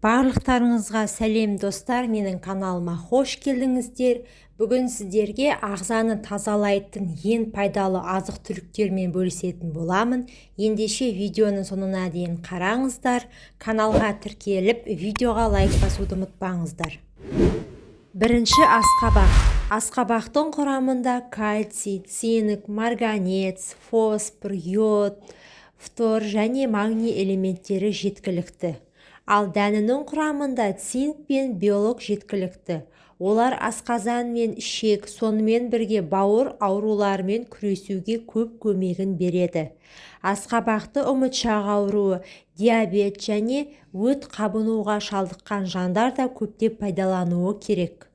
Барлықтарыңызға сәлем достар, менің каналыма қош келдіңіздер. Бүгін сіздерге ағзаны тазалайтын ең пайдалы азық-түліктермен бөлісетін боламын. Ендеше видеоның соңына дейін қараңыздар. Каналға тіркеліп, видеоға лайк басуды ұмытпаңыздар. Бірінші асқабақ. Асқабақтың құрамында кальций, цинк, марганец, фосфор, йод, фтор және магний элементтері жеткілікті. Ал дәнінің құрамында цинк пен белок жеткілікті. Олар асқазан мен ішек, сонымен бірге бауыр ауруларымен күресуге көп көмегін береді. Асқабақты ұмытшақ ауруы, диабет және өт қабынуға шалдыққан жандар да көптеп пайдалануы керек.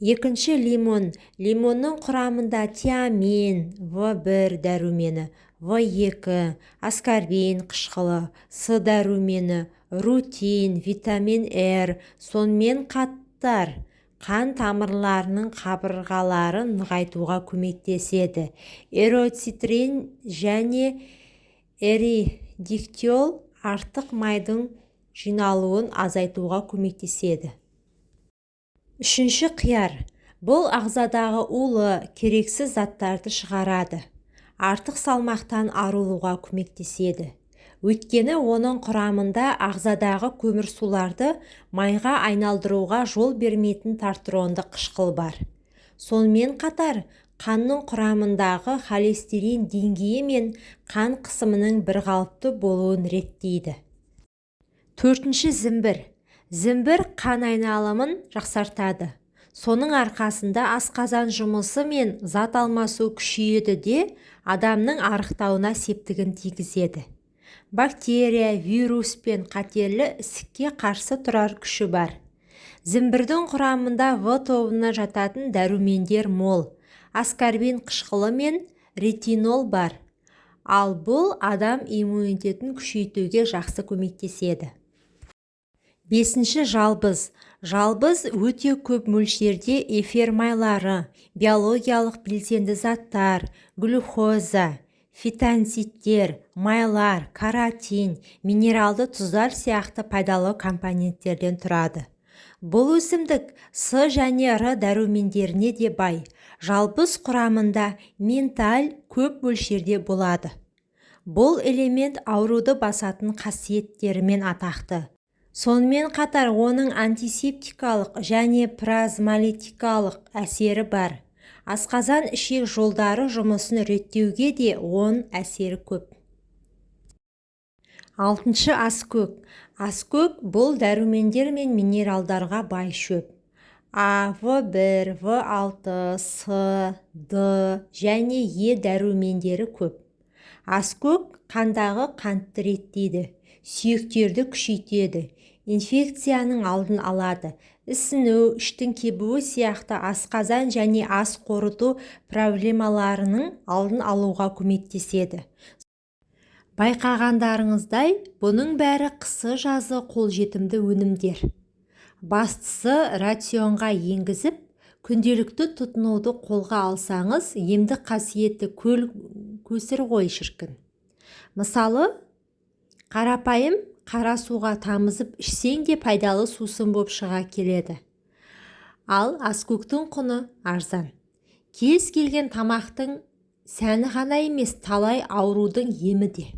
Екінші лимон. Лимонның құрамында тиамин, В1 дәрумені, В2, аскорбин қышқылы, С дәрумені, рутин, витамин Р, сонымен қатар қан тамырларының қабырғаларын нығайтуға көмектеседі. Эритрин және эридикол артық майдың жиналуын азайтуға көмектеседі. Үшінші қияр. Бұл ағзадағы улы, керексіз заттарды шығарады. Артық салмақтан арылуға көмектеседі. Өйткені оның құрамында ағзадағы көмірсуларды майға айналдыруға жол бермейтін тартыронды қышқыл бар. Сонымен қатар, қанның құрамындағы холестерин деңгейі мен қан қысымының бірқалыпты болуын реттейді. Төртінші зімбір. Зімбір қан айналымын жақсартады. Соның арқасында асқазан жұмысы мен зат алмасу күшейеді де адамның арықтауына септігін тигізеді. Бактерия, вирус пен қатерлі ісікке қарсы тұрар күші бар. Зімбірдің құрамында В тобына жататын дәрумендер мол. Аскорбин қышқылы мен ретинол бар. Ал бұл адам иммунитетін күшейтуге жақсы көмектеседі. Бесінші жалбыз. Жалбыз өте көп мөлшерде эфир майлары, биологиялық белсенді заттар, глюкоза, фитонцидтер, майлар, каротин, минералды тұздар сияқты пайдалы компоненттерден тұрады. Бұл өсімдік С және Р дәрумендеріне де бай. Жалбыз құрамында менталь көп мөлшерде болады. Бұл элемент ауруды басатын қасиеттерімен атақты. Сонымен қатар оның антисептикалық және плазмолитикалық әсері бар. Асқазан ішек жолдары жұмысын реттеуге де оның әсері көп. Алтыншы аскөк. Аскөк бұл дәрумендер мен минералдарға бай шөп. А, В1, В6, С, Д және Е дәрумендері көп. Аскөк қандағы қантты реттейді, сүйектерді күшейтеді, инфекцияның алдын алады, ісіну, іштің кебуі сияқты асқазан және ас қорыту проблемаларының алдын алуға көмектеседі. Байқағандарыңыздай, бұның бәрі қысы-жазы қолжетімді өнімдер. Бастысы рационға енгізіп, күнделікті тұтынуды қолға алсаңыз, емдік қасиеті көсір ғой шіркін. Мысалы, қарапайым қара суға тамызып ішсең де пайдалы сусын боп шыға келеді. Ал аскөктің құны арзан. Кез келген тамақтың сәні ғана емес, талай аурудың емі де.